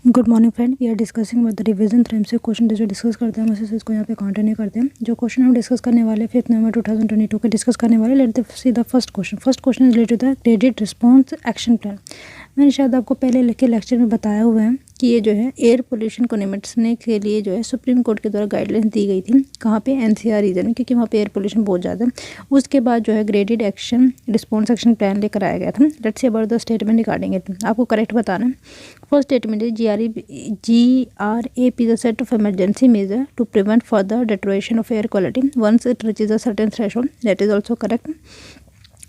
Good morning friend, we are discussing with the revision थ्रेम से question जो discuss करते हैं हम उसी इसको यहाँ पे कंटिन्यू करते हैं। जो क्वेश्चन हम डिस्कस करने वाले 5 नवंबर 2022 के डिस्कस करने वाले। Let see the first question is related to the credit response action plan. मैंने शायद आपको पहले लिखे लेक्चर में बताया हुआ है कि ये जो है एयर पोल्यूशन को निपटने के लिए जो है सुप्रीम कोर्ट के द्वारा गाइडलाइंस दी गई थी। कहाँ पे? एनसीआर रीजन में, क्योंकि वहाँ पे एयर पोल्यूशन बहुत ज़्यादा है। उसके बाद जो है graded action response action plan लेकर आया गया था। Let's see about the statement regarding it. आपको करेक्ट बताना है। First statement is GRAP is a set of emergency measure to prevent further deterioration of air quality once it reaches a certain threshold. That is also correct.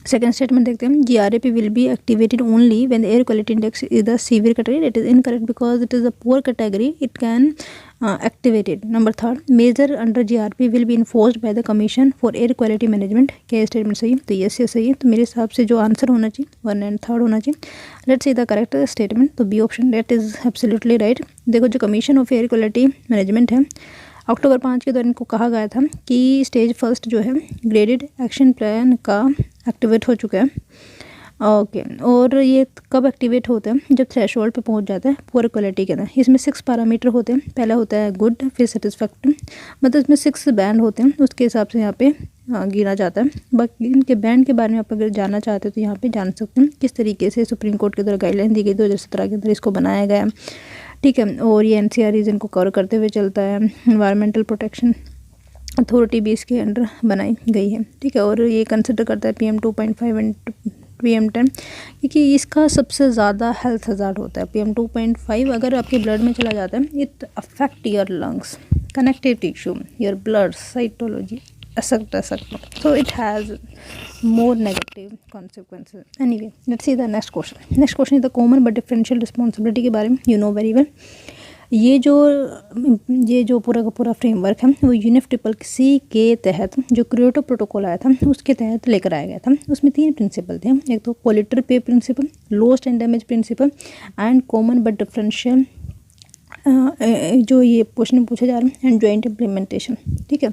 Second statement देखते हैं। GRAP will be activated only when the air quality index is the severe category. It is incorrect because it is a poor category. It can activate it. Number third, measure under GRP will be enforced by the Commission for Air Quality Management. क्या statement सही है? तो yes ये सही है। तो मेरे हिसाब से जो आंसर होना चाहिए 1 and 3 होना चाहिए। Let's see the correct statement. तो b option that is absolutely right. देखो जो commission of air quality management है, अक्टूबर 5 के दौरान इनको कहा गया था कि स्टेज फर्स्ट जो है ग्रेडेड एक्शन प्लान का एक्टिवेट हो चुका है। ओके और ये कब एक्टिवेट होता है? जब थ्रेशोल्ड पे पहुंच जाता है पुअर क्वालिटी के अंदर। इसमें 6 पैरामीटर होते हैं। पहला होता है गुड, फिर सेटिस्फैक्टरी, मतलब इसमें 6 बैंड होते हैं। उसके हिसाब से यहाँ पे गिना जाता है। बाकी इनके बैंड के बारे में आप अगर जानना चाहते हो तो यहाँ पे जान सकते हैं किस तरीके से सुप्रीम कोर्ट के द्वारा गाइडलाइन दी गई 2017 के अंदर इसको बनाया गया। ठीक है, और ये एनसीआर रीजन को कवर करते हुए चलता है। एनवायरमेंटल प्रोटेक्शन अथॉरिटी भी इसके अंडर बनाई गई है। ठीक है, और ये कंसिडर करता है PM 2.5 एंड PM10, क्योंकि इसका सबसे ज़्यादा हेल्थ हज़ार्ड होता है। PM 2.5 अगर आपके ब्लड में चला जाता है it affect your lungs, connective tissue, your blood, cytology, etc. So it has more negative consequences. Anyway, let's see the next question. Next question is the common but differential responsibility के बारे में you know very well. ये जो पूरा का पूरा framework है वो UNFCCC के तहत जो क्योटो प्रोटोकॉल आया था उसके तहत लेकर आया गया था। उसमें 3 प्रिंसिपल थे। एक तो polluter pay principle, lost and damage principle and common but differential जो ये क्वेश्चन पूछा जा रहा है एंड जॉइंट इम्प्लीमेंटेशन। ठीक है,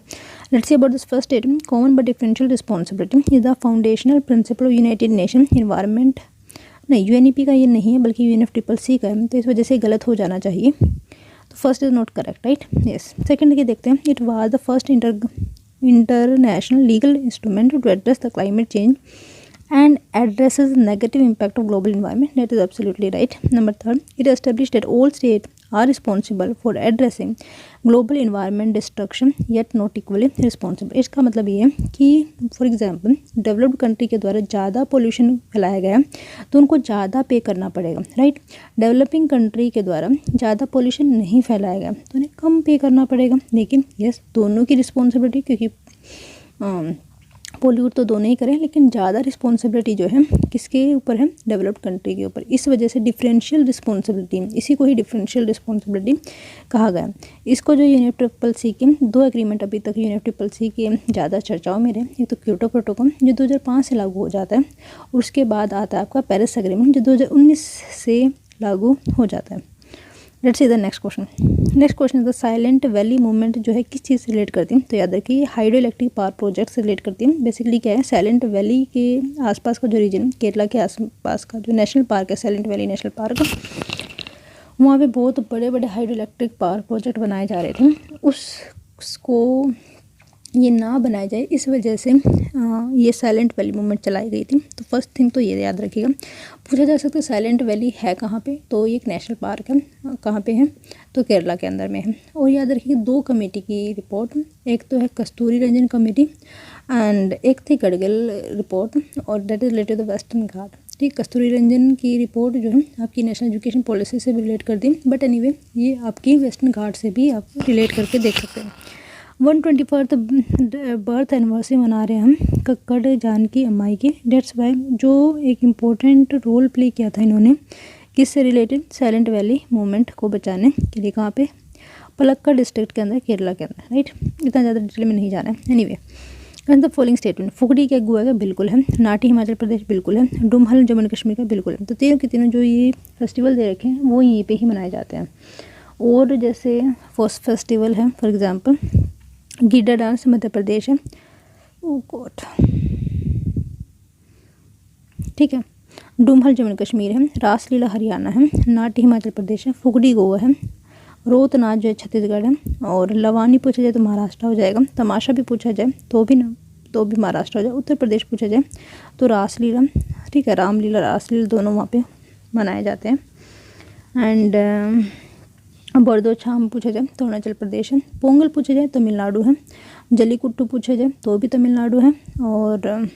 let's see about this first statement. Common but differential responsibility is the foundational principle of United nation environment. नहीं, UNEP का ये नहीं है बल्कि UNFCCC का है, तो इस वजह से गलत हो जाना चाहिए। तो first is not correct, right? Yes. Second के देखते हैं। It was the first international legal instrument to address the climate change and addresses negative impact of global environment. That is absolutely right. Number third, it established that all states are responsible for addressing global environment destruction yet not equally responsible. इसका मतलब ये है कि for example developed country के द्वारा ज़्यादा pollution फैलाया गया तो उनको ज़्यादा पे करना पड़ेगा, राइट? डेवलपिंग कंट्री के द्वारा ज़्यादा पोल्यूशन नहीं फैलाया गया तो उन्हें कम पे करना पड़ेगा। लेकिन यस, दोनों की रिस्पॉन्सिबिलिटी, क्योंकि पोल्यूट तो दोनों ही करें, लेकिन ज़्यादा रिस्पॉन्सिबिलिटी जो है किसके ऊपर है? डेवलप्ड कंट्री के ऊपर। इस वजह से डिफरेंशियल रिस्पॉन्सिबिलिटी, इसी को ही डिफरेंशियल रिस्पॉन्सिबिलिटी कहा गया। इसको जो UNFCCC के 2 एग्रीमेंट अभी तक UNFCCC के ज़्यादा चर्चाओं में रहे। एक तो क्योटो प्रोटोकॉल जो 2005 से लागू हो जाता है, और उसके बाद आता है आपका पेरिस एग्रीमेंट जो 2019 से लागू हो जाता है। Let's see the next question. Next question is the silent valley movement जो है किस चीज़ से रिलेट करती है? तो याद रखिए हाइड्रो इलेक्ट्रिक पावर प्रोजेक्ट से रिलेट करती है। बेसिकली क्या है, साइलेंट वैली के आसपास का जो रीजन, केरला के आसपास का जो नेशनल पार्क है, साइलेंट वैली नेशनल पार्क, वहाँ पे बहुत बड़े बड़े हाइड्रो इलेक्ट्रिक पावर प्रोजेक्ट बनाए जा रहे थे। उसको ये ना बनाया जाए इस वजह से ये साइलेंट वैली मूवमेंट चलाई गई थी। तो फर्स्ट थिंग तो ये याद रखिएगा। पूछा जा सकता है साइलेंट वैली है कहाँ पे? तो ये एक नेशनल पार्क है। कहाँ पे है? तो केरला के अंदर में है। और याद रखिएगा 2 कमेटी की रिपोर्ट, एक तो है कस्तूरी रंजन कमेटी एंड एक थी गडगिल रिपोर्ट, और that is related to the western ghat. ठीक, कस्तूरी रंजन की रिपोर्ट जो है आपकी नेशनल एजुकेशन पॉलिसी से भी रिलेट करती है, बट एनीवे ये आपकी वेस्टर्न घाट से भी आप रिलेट करके देख सकते हैं। 124th बर्थ एनिवर्सरी मना रहे हैं हम कक्कड़ जानकी अम्माई की। डेट्स वाई जो एक इम्पोर्टेंट रोल प्ले किया था इन्होंने किससे रिलेटेड? साइलेंट वैली मूवमेंट को बचाने के लिए। कहाँ पे? पलक्कड़ डिस्ट्रिक्ट के अंदर, केरला के अंदर, राइट? इतना ज़्यादा डिटेल में नहीं जाना है। Anyway, the following statement. Fugdi क्या गोवा का? बिल्कुल है। नाटी हिमाचल प्रदेश? बिल्कुल है। डुमहल जम्मू एंड कश्मीर का? बिल्कुल है। तो तीनों के तीनों जो ये फेस्टिवल दे रखे हैं वो यहीं पे ही मनाए जाते हैं। और जैसे फर्स्ट फेस्टिवल है for example GIDA dance Madhya Pradesh है। ओ गॉड, ठीक है। डुमहल जम्मू कश्मीर है, रासलीला हरियाणा है, नाट्य हिमाचल प्रदेश है, फुगड़ी गोवा है, रोत नाच जो है छत्तीसगढ़ है, और लवानी पूछा जाए तो महाराष्ट्र हो जाएगा, तमाशा भी पूछा जाए तो भी महाराष्ट्र हो जाए, उत्तर प्रदेश पूछा जाए तो रासलीला, ठीक है, रामलीला रासलीला दोनों वहाँ पे मनाए जाते हैं। एंड बरदो छाम पूछा जाए तो अरुणाचल प्रदेश है, पोंगल पूछा जाए तमिलनाडु है, जलीकुट्टू पूछा जाए तो भी तमिलनाडु है, और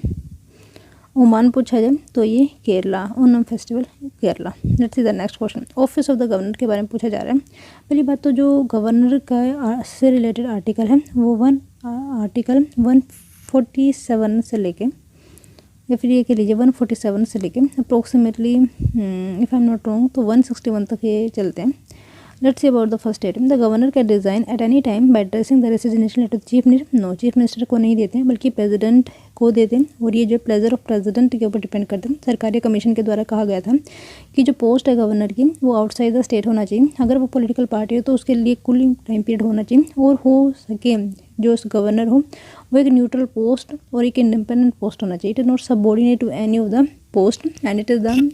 ओमान पूछा जाए तो ये Kerala, Onam festival Kerala. Let's see the next question. Office of the governor के बारे में पूछा जा रहा है। पहली बात तो जो गवर्नर का से रिलेटेड आर्टिकल है वो आर्टिकल 147 से लेके, या फिर ये कह लीजिए 147 से लेके approximately if I am not wrong तो 161 तक ये चलते हैं। Let's see about the first statement. The governor can resign at any time by addressing the resignation letter to chief minister. No, chief minister को नहीं देते हैं बल्कि प्रेसिडेंट को देते हैं, और ये जो प्लेजर ऑफ प्रेसिडेंट के ऊपर डिपेंड करते हैं। सरकारी कमीशन के द्वारा कहा गया था कि जो पोस्ट है गवर्नर की वो आउटसाइड द स्टेट होना चाहिए। अगर वो पॉलिटिकल पार्टी हो तो उसके लिए कूलिंग टाइम पीरियड होना चाहिए, और हो सके जो गवर्नर हो वो एक न्यूट्रल पोस्ट और एक इंडिपेंडेंट पोस्ट होना चाहिए। It is not subordinate to any of the post and it is the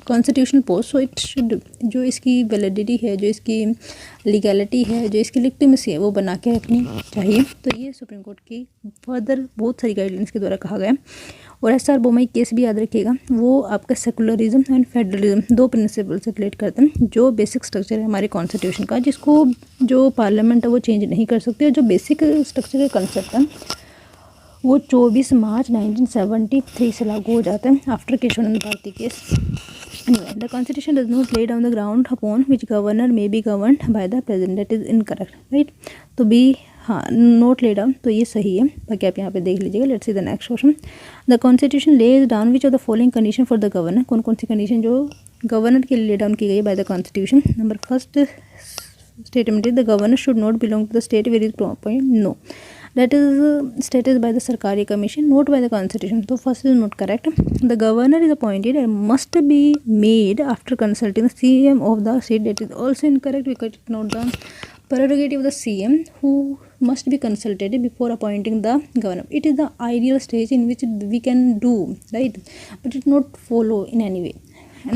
constitutional post, so it should, जो इसकी वैलिडिटी है, जो इसकी लीगैलिटी है, जो इसकी लिटिमेसी है वो बना के रखनी चाहिए। तो ये सुप्रीम कोर्ट की फर्दर बहुत सारी गाइडलाइंस के द्वारा कहा गया है। और एस.आर. बोमई केस भी याद रखिएगा, वो आपका सेकुलरिज्म एंड फेडरलिज्म दो प्रिंसिपल से रिलेट करते हैं। जो बेसिक स्ट्रक्चर है हमारे कॉन्स्टिट्यूशन का, जिसको जो पार्लियामेंट है वो चेंज नहीं कर सकते, और जो बेसिक स्ट्रक्चर का कंसेप्ट है वो 24 मार्च 1973 से लागू हो जाता है after Kesavananda Bharati case. Anyway, the constitution does not lay down the ground upon which governor may be governed by the president. That is incorrect, right? तो बी नोट ले डाउन तो ये सही है, बाकी आप यहाँ पे देख लीजिएगा। Let's see the next question. The constitution lays down which of the following condition for the governor. कौन कौन सी कंडीशन जो गवर्नर के लिए ले डाउन की गई by the constitution. Number first statement is the governor should not belong to the state where is appoint. No, that is stated by the Sarkari Commission, not by the Constitution. So first is not correct. The governor is appointed and must be made after consulting the CM of the state. That is also incorrect because it not the prerogative of the CM who must be consulted before appointing the governor. It is the ideal stage in which we can do, right? But it not follow in any way.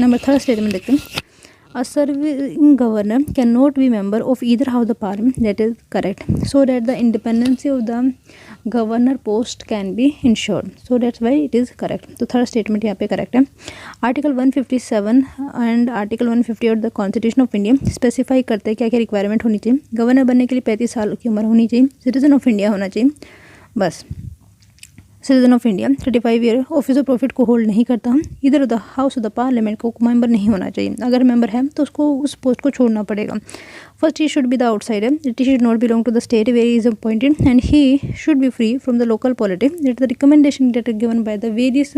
Number third statement देखते हैं। A serving governor cannot be member of either house of the parliament. That is correct. So that the independence of the governor post can be ensured. So that's why it is correct. तो third statement यहाँ पे correct है। Article 157 and article 150 और the constitution of India specify करते हैं क्या क्या requirement होनी चाहिए। गवर्नर बनने के लिए 35 साल की उम्र होनी चाहिए, सिटीजन ऑफ इंडिया होना चाहिए, बस citizen of India, 35 year, office of profit को होल्ड नहीं करता, इधर the house of the parliament को मेंबर नहीं होना चाहिए। अगर मेंबर है तो उसको उस पोस्ट को छोड़ना पड़ेगा। First he should be the outsider, it should not belong to the state where he is appointed and he should be free from the local politics. That the recommendation that given by the various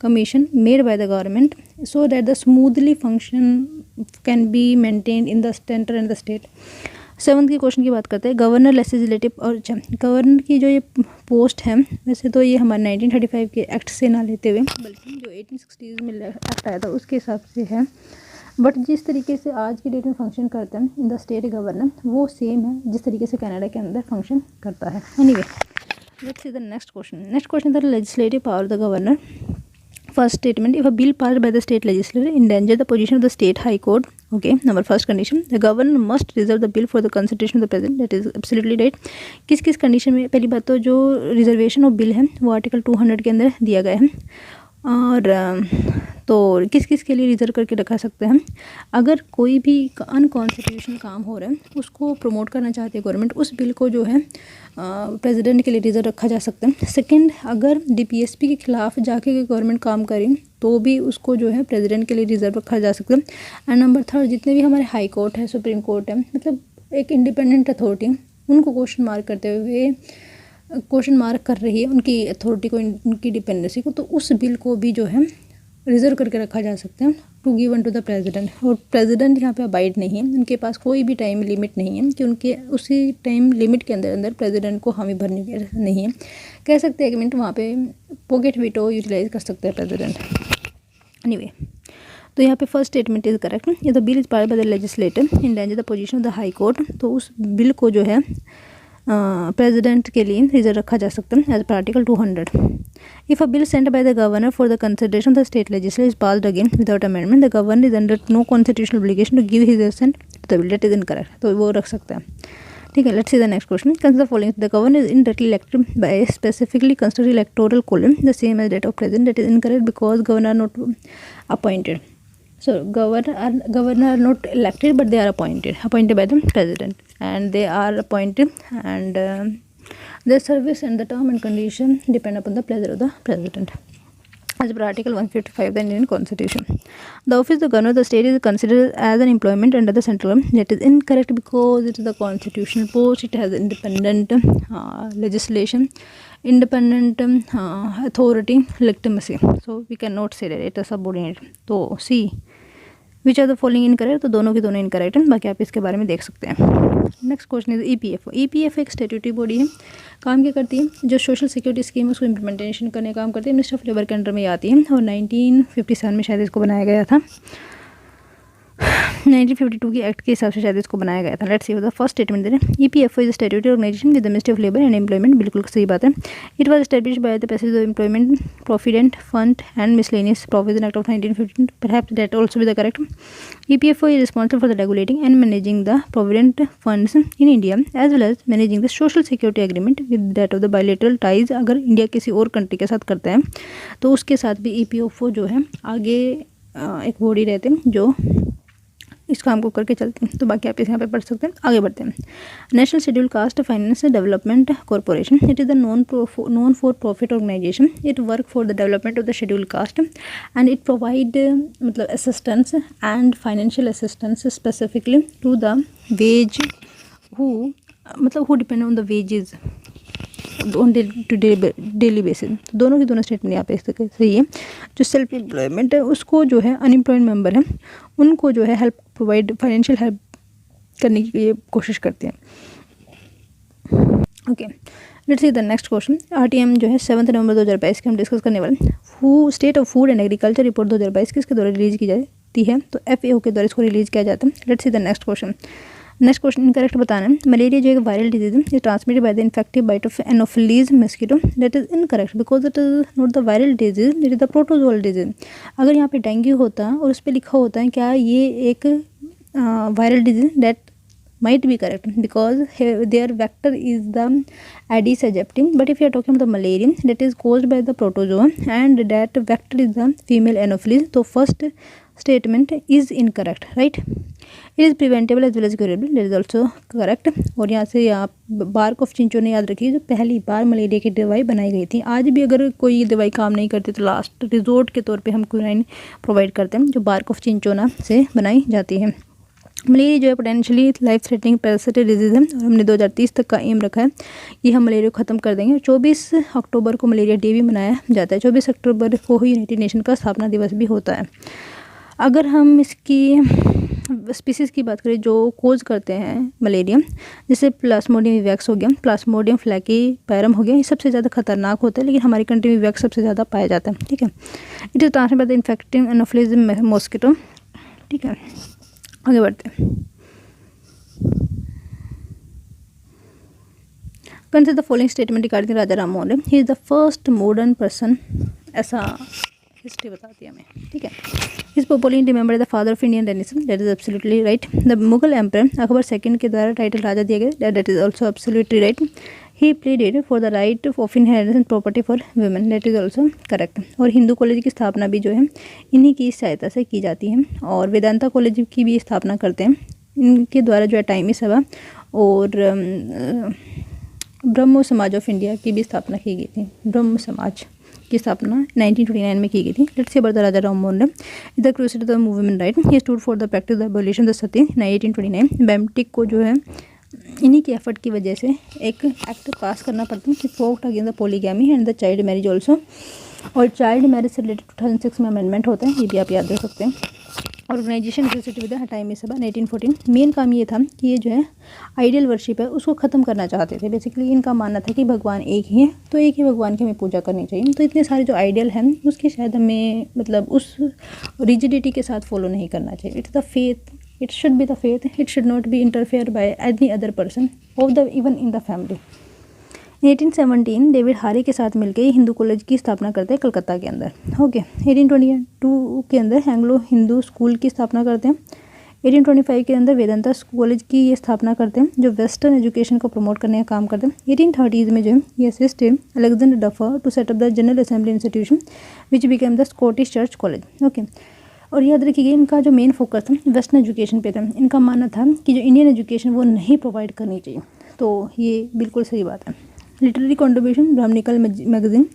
commission made by the government so that the smoothly function can be maintained in the centre and the state. Seventh के question की बात करते हैं। Governor legislative और governor की जो ये post है, वैसे तो ये हमारे 1935 के एक्ट से ना लेते हुए बल्कि जो 1860 में एक्ट आया था उसके हिसाब से है, बट जिस तरीके से आज की डेट में फंक्शन करते हैं इन द स्टेट गवर्नर वो सेम है जिस तरीके से कनाडा के अंदर फंक्शन करता है। Anyway, let's see the next question. Next question था legislative power of the governor. First statement, if a bill passed by the state legislature endanger the position of the state high court, okay, number first condition, the governor must reserve the bill for the consultation of the president. That is absolutely right. किस किस condition में, पहली बात तो जो reservation of bill है वो article 200 के अंदर दिया गया है, और तो किस किस के लिए रिजर्व करके रखा सकते हैं। अगर कोई भी अनकॉन्स्टिट्यूशनल काम हो रहा है उसको प्रमोट करना चाहती है गवर्नमेंट, उस बिल को जो है प्रेसिडेंट के लिए रिजर्व रखा जा सकता है। सेकंड, अगर डीपीएसपी के खिलाफ जाके गवर्नमेंट काम करें तो भी उसको जो है प्रेसिडेंट के लिए रिजर्व रखा जा सकता है। एंड नंबर थर्ड, जितने भी हमारे हाई कोर्ट है, सुप्रीम कोर्ट है, मतलब एक इंडिपेंडेंट अथॉरिटी, उनको क्वेश्चन मार्क करते हुए क्वेश्चन मार्क कर रही है उनकी अथॉरिटी को, उनकी डिपेंडेंसी को, तो उस बिल को भी जो है रिजर्व करके रखा जा सकता है to given to the president. और प्रेसिडेंट यहाँ पे अबाइड नहीं है, उनके पास कोई भी टाइम लिमिट नहीं है कि उनके उसी टाइम लिमिट के अंदर प्रेसिडेंट को हामी भरने की नहीं है। कह सकते हैं 1 मिनट वहाँ पे पॉकेट वीटो यूटिलाइज कर सकता है प्रेसिडेंट। एनीवे, तो यहाँ पे first statement is correct. The bill is pass by the legislator in danger the position of the high court, तो उस बिल को जो है प्रेसिडेंट के लिए रीजन रखा जा सकता है as per article 200. If a bill sent by the governor for the consideration of the state legislature is passed again without amendment, the governor is under no constitutional obligation to give his assent to the bill. That is incorrect. तो वो रख सकते हैं. ठीक है. Let's see the next question. Consider the following: the governor is indirectly elected by a specifically constituted electoral column, the same as that of president. That is incorrect because governor are not appointed. So governor are not elected, but they are appointed by the president, and they are appointed, and their service and the term and condition depend upon the pleasure of the president. As per Article 155 of the Indian Constitution, the office of the governor of the state is considered as an employment under the central government. That is incorrect because it is the constitutional post. It has independent legislation, independent authority, legitimacy. So we cannot say that it is subordinate. तो C which are the following incorrect, तो दोनों की दोनों incorrect हैं. बाकी आप इसके बारे में देख सकते हैं. Next question is EPF. EPF एक स्टैट्यूटरी बॉडी है. काम क्या करती है? जो सोशल सिक्योरिटी स्कीम है उसको इम्प्लीमेंटेशन करने का काम करती है. मिनिस्टर ऑफ लेबर के अंडर में आती है और 1957 में शायद इसको बनाया गया था. 1952 की एक्ट के हिसाब से शायद इसको बनाया गया था. Let's see the first statement दे रहे हैं. EPF is statutory organisation with the ministry of labour and employment. बिल्कुल सही बात है. It was established by the passage of employment provident fund and miscellaneous provision act of 1915. Perhaps that also be the correct. EPF is responsible for the regulating and managing the provident funds in India as well as managing the social security agreement with that of the bilateral ties. अगर India किसी और country के साथ करते हैं तो उसके साथ भी EPF जो है आगे एक बॉडी रहते हैं जो इस काम को करके चलते हैं. तो बाकी आप इस यहाँ पे पढ़ सकते हैं. आगे बढ़ते हैं. National schedule caste finance development corporation. It is the non for profit organisation. It work for the development of the schedule caste and it provide मतलब assistance and financial assistance specifically to the wage who depend on the wages on daily basis. दोनों की दोनों statement यहाँ पे इस तरह सही है. जो सेल्फ एम्प्लॉयमेंट है उसको जो है अनएम्प्लॉयड मेंबर है उनको जो है हेल्प प्रोवाइड फाइनेंशियल हेल्प करने की ये कोशिश करते हैं. Okay. Let's see the next question. RTM जो है 7 नवंबर 2022 के हम डिस्कस करने वाले. State of food and agriculture report 2022 किसके द्वारा रिलीज की जाती है? तो FAO के द्वारा इसको रिलीज किया जाता है. Let's see the next question. Next question incorrect बताना है. मलेरिया जो एक वायरल डिजीज है is transmitted by the infective bite of anopheles mosquito. That is incorrect because it is not the viral disease, it is the protozoal disease. अगर यहाँ पे dengue होता है और उस पर लिखा होता है क्या ये एक viral disease, that might be correct because their vector is the Aedes aegypti. But if you are talking about the malaria, that is caused by the protozoa and that vector is the female anopheles. So first statement is incorrect, right? It is preventable as well as curable. That is also correct. और यहाँ से आप bark of चिंचोने याद रखिए जो पहली बार malaria की दवाई बनाई गई थी. आज भी अगर कोई दवाई काम नहीं करती तो लास्ट रिजोर्ट के तौर पे हम क्विनाइन प्रोवाइड करते हैं जो बार्क ऑफ चिंचोना से बनाई जाती है. मलेरिया जो है potentially life threatening parasitic disease है और हमने 2030 तक का एम रखा है कि हम मलेरिया को ख़त्म कर देंगे. 24 अक्टूबर को मलेरिया डे भी मनाया जाता है. 24 अक्टूबर को ही यूनाइटेड नेशन का स्थापना दिवस भी होता है. अगर हम इसकी स्पीसीज़ की बात करें जो कोज करते हैं मलेरिया, जैसे प्लास्मोडियम विवैक्स हो गया, प्लास्मोडियम फ्लैकीपैरम हो गया, ये सबसे ज़्यादा खतरनाक होता है लेकिन हमारी कंट्री में विवैक्स सबसे ज़्यादा पाया जाता है. ठीक है. It is transmitted by the infective anopheles mosquito. ठीक है. आगे बढ़ते हैं. Consider the following statement regarding Raja Ram Mohan Roy. He is the first modern person. ऐसा हिस्ट्री बताती है हमें. ठीक है. इस popularly remembered the father of Indian renaissance. That is absolutely right. The Mughal emperor Akbar second के द्वारा टाइटल राजा दिया गया. That is also absolutely right. He pleaded for the right of inheritance property for women. That is also correct. और Hindu college की स्थापना भी जो है इन्हीं की सहायता से की जाती है. और वेदांता कॉलेज की भी स्थापना करते हैं. इनके द्वारा जो है टाइमी सभा और ब्रह्म समाज ऑफ इंडिया की भी स्थापना की गई थी. ब्रह्म समाज की स्थापना 1929 में की गई थी. Let's see about the Raja Ram Mohan Roy. The crusade the movement right. He stood for the practice the abolition the sati 1829. Bentinck को जो है इन्हीं के एफर्ट की वजह से एक एक्ट पास करना पड़ता है कि फॉक्ट against the polygamy and the child marriage also. और चाइल्ड मैरिज से रिलेटेड 2006 में अमेंडमेंट होता है, ये भी आप याद रख सकते हैं. ऑर्गेनाइजेशन विद टाइमी सभा 1914. मेन काम ये था कि ये जो है आइडियल वर्शिप है उसको ख़त्म करना चाहते थे. बेसिकली इनका मानना था कि भगवान एक ही है तो एक ही भगवान की हमें पूजा करनी चाहिए. तो इतने सारे जो आइडियल हैं उसके शायद हमें मतलब उस रिजिडिटी के साथ फॉलो नहीं करना चाहिए. It's the faith It should be the faith. It should not be interfered by any other person of the even in the family. 1817 David हारी के साथ मिलकर हिंदू कॉलेज की स्थापना करते हैं कलकत्ता के अंदर. ओके. 1822 के अंदर एंग्लो हिंदू स्कूल की स्थापना करते हैं. 1825 के अंदर वेदांता कॉलेज की ये स्थापना करते हैं जो वेस्टर्न एजुकेशन को प्रमोट करने का काम करते हैं. 1830s में जो है ये assisted Alexander Duff to set up the general assembly institution which became the Scottish church college. Okay. और याद रखिए इनका जो मेन फोकस था वेस्टर्न एजुकेशन पे था. इनका मानना था कि जो इंडियन एजुकेशन वो नहीं प्रोवाइड करनी चाहिए. तो ये बिल्कुल सही बात है. Literary contribution brahmanical magazine.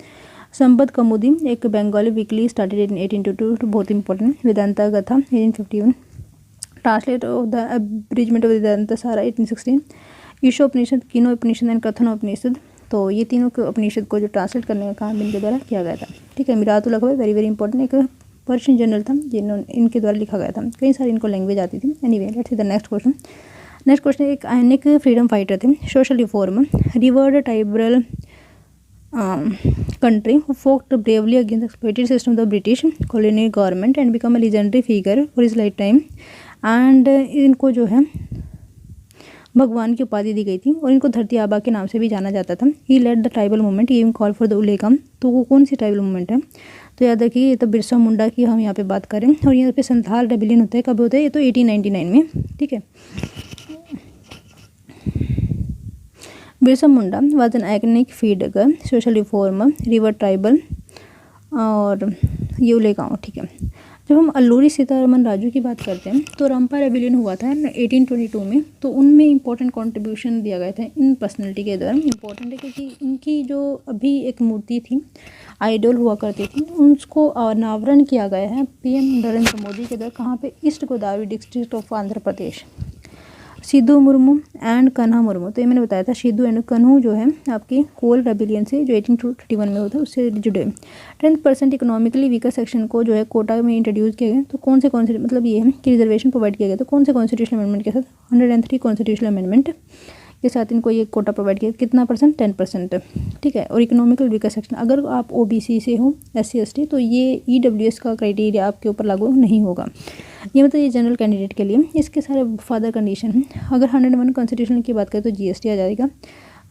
Sambad Kaumudi एक बंगाली वीकली स्टार्टेड इन 1822 बहुत इंपॉर्टेंट. वेदांता कथा 1851. Translate of the abridgement of Vedanta Sara 1816. Ishopanishad Kenopanishad and Kathopanishad. तो ये तीनों के उपनिषद को जो ट्रांसलेट करने का काम इनके द्वारा किया गया था. ठीक है. मिरातुल अखबार वेरी वेरी इंपॉर्टेंट एक पर्शियन जनरल था जिन्होंने इनके द्वारा लिखा गया था. कई सारी इनको लैंग्वेज आती थी. Anyway let's see the next question. Next question एक आयनिक फ्रीडम फाइटर थे. Social reform revered tribal country who fought bravely against the exploitative system of the British colonial government and become a legendary figure for his lifetime. and इनको जो है भगवान की उपाधि दी गई थी और इनको धरती आबा के नाम से भी जाना जाता था. He led the tribal movement he call for the उलेकम. तो वो कौन सी ट्राइबल मूवमेंट है? तो याद रखिए ये तो बिरसा मुंडा की हम यहाँ पे बात करें. और यहाँ पे संथाल रेबेलियन होता है. कब होता है? ये तो 1899 में. ठीक है. Birsa Munda was an iconic leader social reformer river tribal और ये उलेगांव. ठीक है. जब हम अल्लूरी सीतारमन राजू की बात करते हैं तो रंपा रेबेलियन हुआ था 1822 में. तो उनमें इंपॉर्टेंट कंट्रीब्यूशन दिया गया था इन पर्सनैलिटी के द्वारा. इंपॉर्टेंट है क्योंकि इनकी जो अभी एक मूर्ति थी आइडल हुआ करती थी उसको अनावरण किया गया है पीएम नरेंद्र मोदी के द्वारा. कहाँ पे? East Godavari district of Andhra Pradesh. Siddhu Murmu and Kanha Murmu. तो ये मैंने बताया था सिद्धू एंड कन्हू जो है आपकी कोल रेबिलियन से जो 1831 में होता है उससे जुड़े. 10% इकोनॉमिकली वीकर सेक्शन को जो है कोटा में इंट्रोड्यूस किया गया. तो कौन से मतलब ये है कि रिजर्वेशन प्रोवाइड किया गया. तो कौन से कॉन्स्टिट्यूशनल अमेंडमेंट के साथ? 103 कॉन्स्टिट्यूशनल अमेंडमेंट के साथ इनको ये कोटा प्रोवाइड किया. कितना परसेंट? 10%. ठीक है. और इकोनॉमिकल वीकर सेक्शन अगर आप ओबीसी से हो SC/ST तो ये EWS का क्राइटेरिया आपके ऊपर लागू नहीं होगा. ये मतलब ये जनरल कैंडिडेट के लिए. इसके सारे फादर कंडीशन हैं. अगर 101 कॉन्स्टिट्यूशन की बात करें तो GST आ जाएगा.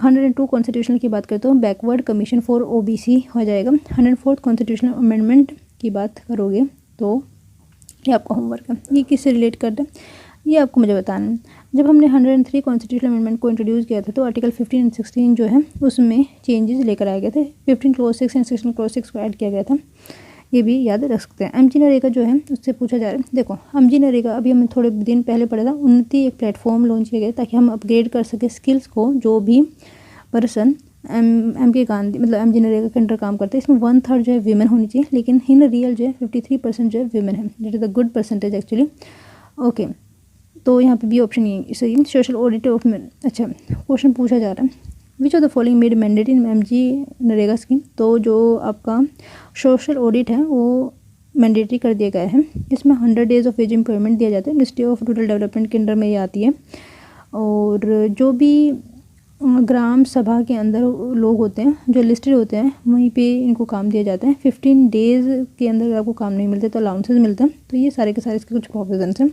102 कॉन्स्टिट्यूशन की बात करें तो बैकवर्ड कमीशन फॉर OBC हो जाएगा. 104 कॉन्स्टिट्यूशनल अमेंडमेंट की बात करोगे तो ये आपका होमवर्क है. ये किससे रिलेट करते हैं ये आपको मुझे बताना है. जब हमने 103 कॉन्स्टिट्यूशनल अमेंडमेंट को इंट्रोड्यूस किया था तो आर्टिकल 15 एंड 16 जो है उसमें चेंजेस लेकर आए गए थे. 15 क्लॉज 6 एंड 16 क्लॉज 6 को ऐड किया गया था. ये भी याद रख सकते हैं. MG नरेगा जो है उससे पूछा जा रहा है. देखो MG नरेगा अभी हमने थोड़े दिन पहले पढ़ा था. उन्नति एक प्लेटफॉर्म लॉन्च किया गया ताकि हम अपग्रेड कर सकें स्किल्स को. जो भी पर्सन MK गांधी मतलब MG नरेगा के अंडर काम करते हैं इसमें 1/3 जो है वीमेन होनी चाहिए. लेकिन इन रियल जो है 53% जो है वीमेन है. That is a good percentage actually. Okay. तो यहाँ पे भी ऑप्शन ये सही. सोशल ऑडिट ऑफ अच्छा क्वेश्चन पूछा जा रहा है विच of the following made mandatory in MG NREGA scheme. तो जो आपका सोशल ऑडिट है वो मैंडेटरी कर दिया गया है. इसमें 100 डेज ऑफ वेज एम्प्लॉयमेंट दिया जाता है. मिनिस्ट्री ऑफ रूरल डेवलपमेंट के अंडर में ये आती है. और जो भी ग्राम सभा के अंदर लोग होते हैं जो लिस्टेड होते हैं वहीं पे इनको काम दिया जाता है. 15 डेज़ के अंदर अगर आपको काम नहीं मिलते तो अलाउंसेस मिलते हैं. तो ये सारे के सारे इसके कुछ प्रोविजंस हैं.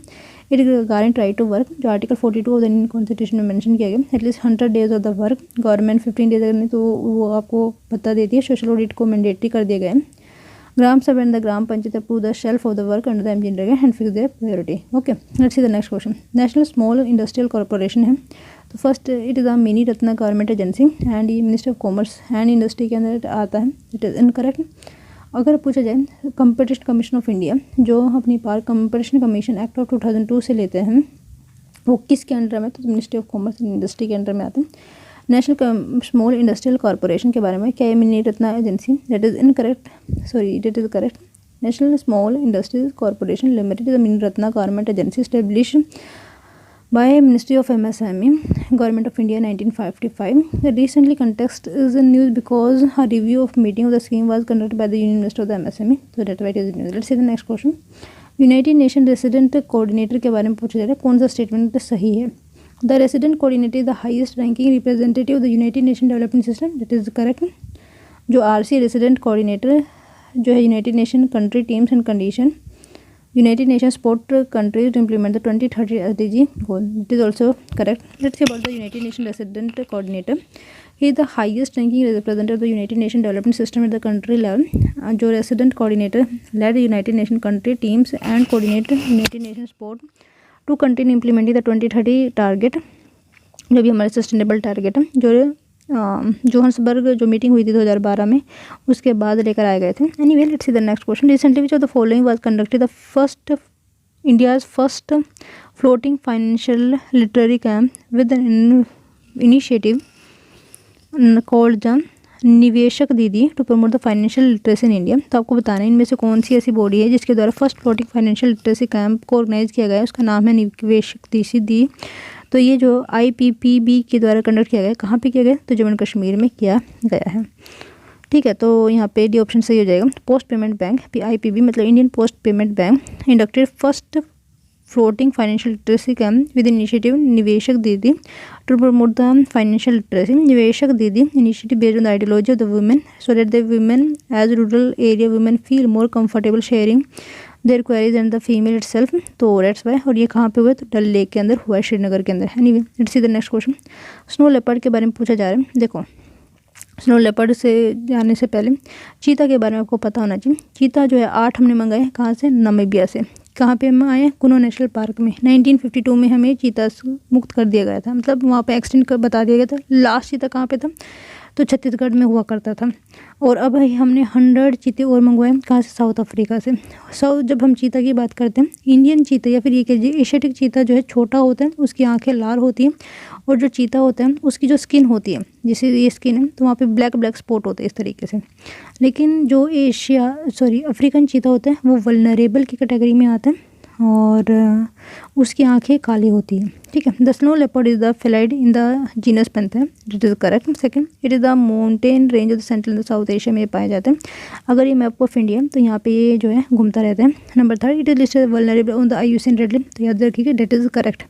इट गारंट राइट टू वर्क जो article 42 of the Indian constitution में मेंशन किया गया. At least 100 days of the work. Government 15 days अगर नहीं तो वो आपको पता देती है. सोशल ऑडिट को मैंडेटरी कर दिया गया है. Gram Sabha and the Gram Panchayat approve the shelf of the work under the MG NREGA and fix their priority. Okay. Let's see the next question. National small industrial corporation है. तो first it is a mini Ratna government agency and ये minister of commerce and industry के अंदर आता है. It is incorrect. अगर पूछा जाए कंपटीशन कमीशन ऑफ इंडिया जो अपनी पार कंपटीशन कमीशन एक्ट ऑफ 2002 से लेते हैं वो किसके अंडर में? तो ministry of commerce and industry के अंडर में आते हैं. नेशनल स्मॉल इंडस्ट्रियल कॉर्पोरेशन के बारे में क्या है? Mini Ratna agency. That is incorrect. Sorry that is correct. National small industries corporation limited is a mini Ratna government agency establish by Ministry of MSME, Government of India 1955. The recently context is in news because a review of meeting of the scheme was conducted by the Union Minister of the MSME. So that's why it is in news. Let's see the next question. United nation resident coordinator के बारे में पूछा जा रहा है. कौन सा statement सही है? The resident coordinator is the highest ranking representative of the United nation development system. That is correct. जो RC रेसिडेंट कोऑर्डिनेटर जो है United nation country teams and condition United Nations support countries to implement the 2030 SDG goal. It is also correct. Let's see about the United Nations Resident Coordinator. He is the highest ranking representative of the United Nations Development System at the country level. जो resident coordinator led United Nations country teams and coordinate United Nations support to continue implementing the 2030 target, जो भी हमारे sustainable target है, जो Johannesburg जो meeting हुई थी 2012 में, उसके बाद लेकर आए गए थे. Anyway, let's see the next question. Recently which of the following was conducted the first India's first floating financial literary camp with an initiative called the Niveshak Didi to promote the financial literacy in India. तो आपको बताना है इनमें से कौन सी ऐसी body है जिसके द्वारा first floating financial literacy camp को ऑर्गेनाइज किया गया है. उसका नाम है निवेशक दीदी. तो ये जो IPPB के द्वारा कंडक्ट किया गया, कहाँ पे किया गया, तो जम्मू कश्मीर में किया गया है. ठीक है, तो यहाँ पे डी ऑप्शन सही हो जाएगा. पोस्ट पेमेंट बैंक IPB मतलब Indian post payment bank inducted first floating financial literacy camp with initiative Niveshak Didi to promote the financial literacy. Niveshak Didi initiative based on the ideology of the women so that the women as rural area women feel more comfortable sharing their queries and the female itself. So that's why. और ये कहाँ पे हुआ है, तो डल lake के अंदर हुआ है, श्रीनगर के अंदर. Anyway, let's see the next question. Snow leopard के बारे में पूछा जा रहा है. देखो, स्नो लेपर्ड से जाने से पहले चीता के बारे में आपको पता होना चाहिए. चीता जो है 8 हमने मंगाए कहाँ से, नामीबिया से. कहाँ पे हम आए, कुनो नेशनल पार्क में. 1952 में हमें चीता मुक्त कर दिया गया था, मतलब वहाँ पे एक्सटेंड कर बता दिया गया था. लास्ट चीता कहाँ पे था, तो छत्तीसगढ़ में हुआ करता था. और अब हमने 100 चीते और मंगवाए. कहाँ से, साउथ अफ्रीका से. जब हम चीता की बात करते हैं, इंडियन चीता या फिर ये कहिए एशियाटिक चीता जो है छोटा होता है, उसकी आंखें लाल होती हैं. और जो चीता होता है उसकी जो स्किन होती है, जैसे ये स्किन है, तो वहाँ पे ब्लैक ब्लैक स्पॉट होते हैं इस तरीके से. लेकिन जो अफ्रीकन चीता होता है वो वल्नरेबल की कैटेगरी में आता है और उसकी आंखें काली होती हैं. ठीक है. The snow leopard is the felid in the genus panther. It is correct. Second, it is the mountain range of the central and south Asia में पाए जाते हैं. अगर ये मैप ऑफ इंडिया, तो यहाँ पे ये जो है घूमता रहता है. Number 3, it is listed vulnerable on the IUCN red list. तो याद रखिएगा, डेट इज़ करेक्ट.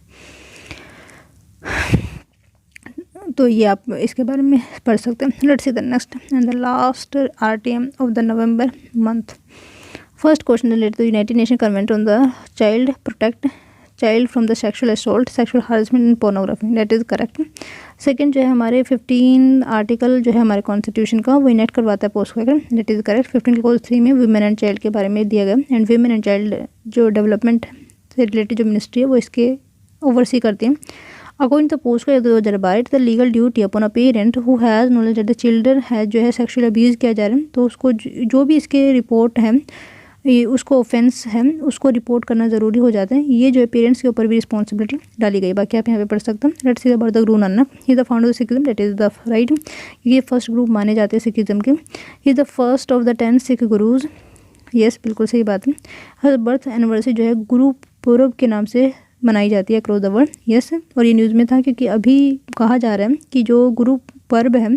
तो ये आप इसके बारे में पढ़ सकते हैं. Let's see the next and the last RTM of the November month. First question related to the United Nations Convention on the Child, protect child from the sexual assault, sexual harassment and pornography. That is correct. Second जो है हमारे 15 article जो है हमारे constitution का, वो enact करवाता है पोस्ट वगैरह. That is correct. 15 क्लोज 3 में वुमेन एंड चाइल्ड के बारे में दिया गया. एंड वुमेन एंड चाइल्ड जो डेवलपमेंट से रिलेटेड जो मिनिस्ट्री है वो इसके ओवरसी करती है. अकॉर्डिंग टू पोस्ट का 2012, the legal duty upon a parent who has knowledge that the children है जो है सेक्सुअल अब्यूज़ किया जा रहा है, तो उसको जो भी इसके रिपोर्ट है, ये उसको ऑफेंस है, उसको रिपोर्ट करना ज़रूरी हो जाता है. ये जो है पेरेंट्स के ऊपर भी रिस्पॉन्सिबिलिटी डाली गई. बाकी आप यहाँ पे पढ़ सकते हैं. Let's see about the Guru Nanak. He the founder of Sikhism. That is the right. ये फर्स्ट ग्रुप माने जाते हैं सिखिज्म के. He the first of the 10 Sikh Gurus. Yes, बिल्कुल सही बात है. हर बर्थ एनिवर्सरी जो है गुरु पूर्व के नाम से मनाई जाती है अक्रॉस द वर्ल्ड. यस, और ये न्यूज़ में था क्योंकि अभी कहा जा रहा है कि जो गुरु पर्व है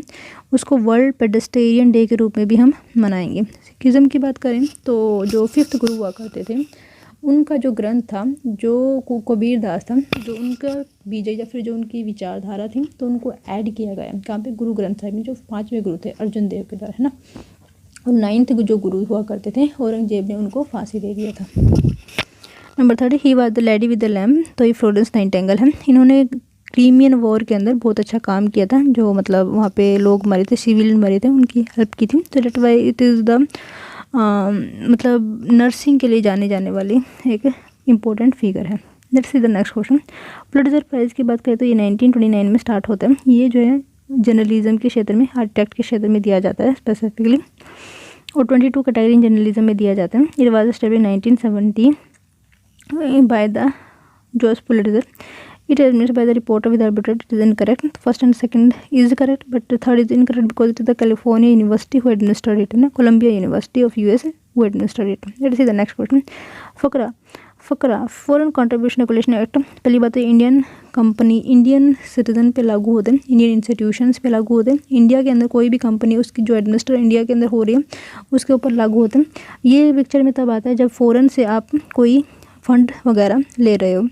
उसको वर्ल्ड पेडेस्टेरियन डे के रूप में भी हम मनाएंगे. सिखिज्म की बात करें तो जो 5th गुरु हुआ करते थे, उनका जो ग्रंथ था, जो कबीर दास था, जो उनका बीज या फिर जो उनकी विचारधारा थी, तो उनको ऐड किया गया कहाँ पे, गुरु ग्रंथ साहिब में, जो 5वें गुरु थे अर्जुन देव के द्वारा, है ना. और 9th जो गुरु हुआ करते थे, औरंगजेब ने उनको फांसी दे दिया था. Number 30, he was the lady with the lamp. तो ये फ्लोरेंस नाइटिंगेल है. इन्होंने क्रीमियन वॉर के अंदर बहुत अच्छा काम किया था. जो मतलब वहाँ पे लोग मरे थे, सिविल मरे थे, उनकी हेल्प की थी. तो that why it is the मतलब नर्सिंग के लिए जाने जाने वाली एक इम्पोर्टेंट फिगर है. Let's see the next question. Pulitzer prize की बात करें तो ये 1929 में स्टार्ट होता है. ये जो है जर्नलिज्म के क्षेत्र में, आर्टिटेक्ट के क्षेत्र में दिया जाता है स्पेसिफिकली. और 22 कैटेगरी जर्नलिज्म में दिया जाता है. It was established 1970 by the Josh Pulitzer. It is administered by the reporter with arbitrary. It is incorrect. First and second is correct, but the third is incorrect because it is the California University who administered it, and Columbia University of US who administered it. Let's see the next question. FCRA foreign contribution regulation act. पहली बात है Indian company Indian citizen पे लागू होते हैं, Indian institutions पे लागू होते हैं. इंडिया के अंदर कोई भी कंपनी उसकी जो एडमिनिस्टर इंडिया के अंदर हो रही है उसके ऊपर लागू होते हैं. ये पिक्चर में तब आता है जब फ़ॉरेन से आप कोई फ़ंड वगैरह ले रहे हो.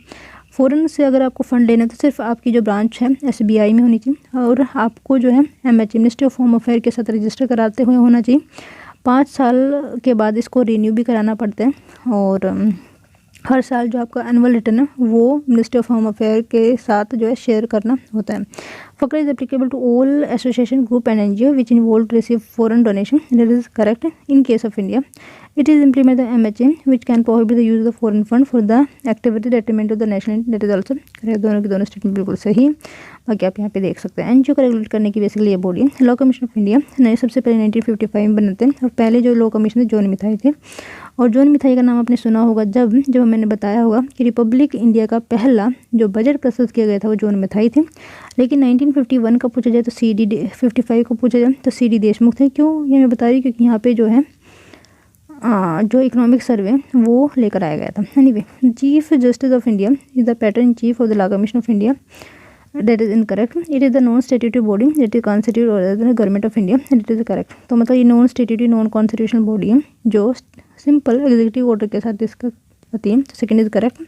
फ़ॉरेन से अगर आपको फ़ंड लेना है तो सिर्फ आपकी जो ब्रांच है SBI में होनी चाहिए, और आपको जो है MH ministry of home affair के साथ रजिस्टर कराते हुए होना चाहिए. 5 साल के बाद इसको रिन्यू भी कराना पड़ता है. और हर साल जो आपका एनुअल रिटर्न है वो मिनिस्ट्री ऑफ होम अफेयर के साथ जो है शेयर करना होता है। FCRA is applicable to all association group and NGO which involve receive foreign donation, that is correct. In case of India it is implement the MHA which can prohibit the use of the foreign fund for the activity detriment to the national, that is also correct। दोनों की दोनों statement बिल्कुल सही। बाकी आप यहाँ पे देख सकते हैं एनजीओ को रेगुलेट करने की बेसिकली ये बॉडी है। लॉ कमीशन ऑफ इंडिया नए सबसे पहले 1955 में बनते हैं और पहले जो लॉ कमीशन थे जॉन मिथाई थे। और जॉन मिथाई का नाम आपने सुना होगा जब मैंने बताया होगा कि रिपब्लिक इंडिया का पहला जो बजट प्रस्तुत किया गया था वो जॉन मिथाई थे। लेकिन 1951 का पूछा जाए तो CD 55 को पूछा जाए तो CD देशमुख थे। क्यों ये मैं बता रही क्योंकि यहाँ पे जो है जो इकोनॉमिक सर्वे वो लेकर आया गया था। Anyway chief justice of India is the pattern in chief of the law commission of India, that is incorrect. It is the non statutory body that is constitute government of India, that is correct. तो मतलब ये non statutory non constitutional body है जो simple executive order के साथ discuss होती है। Second is correct.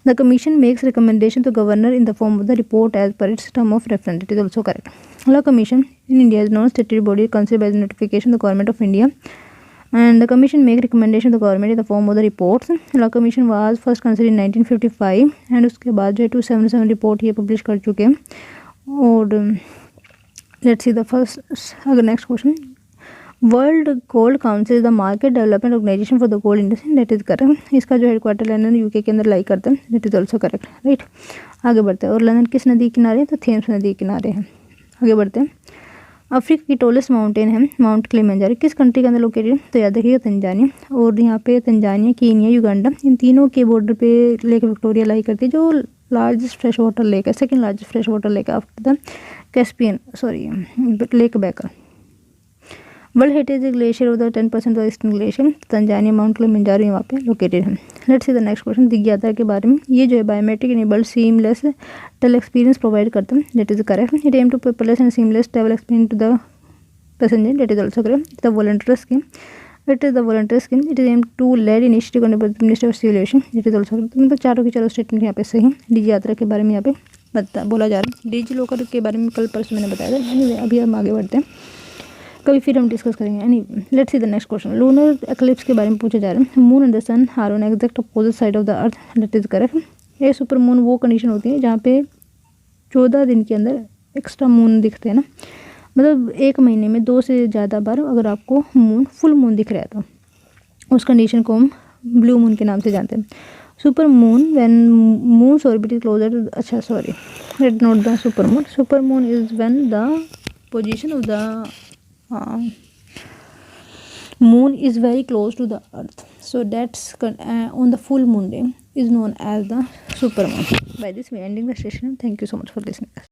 The commission makes recommendation to governor in the form of the report as per its term of reference, it is also correct. Law commission in India is non statutory body considered by the notification the government of India and the commission make recommendation to the government in the form of the reports. Law commission was first considered in 1955 and उसके बाद जो है 277 report ये publish कर चुके हैं। और let's see the first अगर next question, world gold council is the market development organisation for the gold industry, that is correct. इसका जो हेडक्वार्टर लंदन यूके के अंदर लाई करता है, that is also correct, right. आगे बढ़ते हैं। और लंदन किस नदी के किनारे, तो थेम्स नदी के किनारे है। आगे बढ़ते हैं। अफ्रीका की टॉलेस्ट माउंटेन है माउंट किलिमंजारो, किस कंट्री के अंदर लोकेटेड, तो याद रखिएगा तंजानिया। और यहाँ पे तंजानिया, कीनिया, युगांडा, इन तीनों के बॉर्डर पे लेक विक्टोरिया लाई करती है जो लार्जेस्ट फ्रेश वाटर लेक है, second largest fresh water lake after the Caspian lake Baikal. World heritage glacier of the 10% of eastern glacier, Tanzania mount Kilimanjaro वहाँ पे located है। Let's see the next question, Digi Yatra के बारे में। ये जो है biometric enabled seamless travel experience provide करता है, that is correct. It aim to paperless and seamless travel experience to the passenger, that is also correct. The volunteer scheme, it is the volunteer scheme. It is aim to led initiative minister of civil aviation, it is also correct. मतलब चारों की चारों statement यहाँ पे सही है। डिजी यात्रा के बारे में यहाँ पे बोला जा रहा है। डिजी लॉकर के बारे में कल परसों मैंने बताया था। एनीवे अभी हम आगे बढ़ते हैं, कभी फिर हम डिस्कस करेंगे। Any let's see the next question, lunar eclipse के बारे में पूछा जा रहा है। Moon and the sun are on exact opposite side of the earth, that is correct. ये सुपर मून वो कंडीशन होती है जहाँ पे 14 दिन के अंदर एक्स्ट्रा मून दिखते हैं ना, मतलब एक महीने में 2 से ज़्यादा बार अगर आपको मून फुल मून दिख रहा है तो उस कंडीशन को हम ब्लू मून के नाम से जानते हैं। Super moon when moon's orbit is closer, अच्छा sorry let note the super moon. Super moon is when the position of the moon is very close to the earth, so that's on the full moon day is known as the super moon. By this we ending the session. Thank you so much for listening.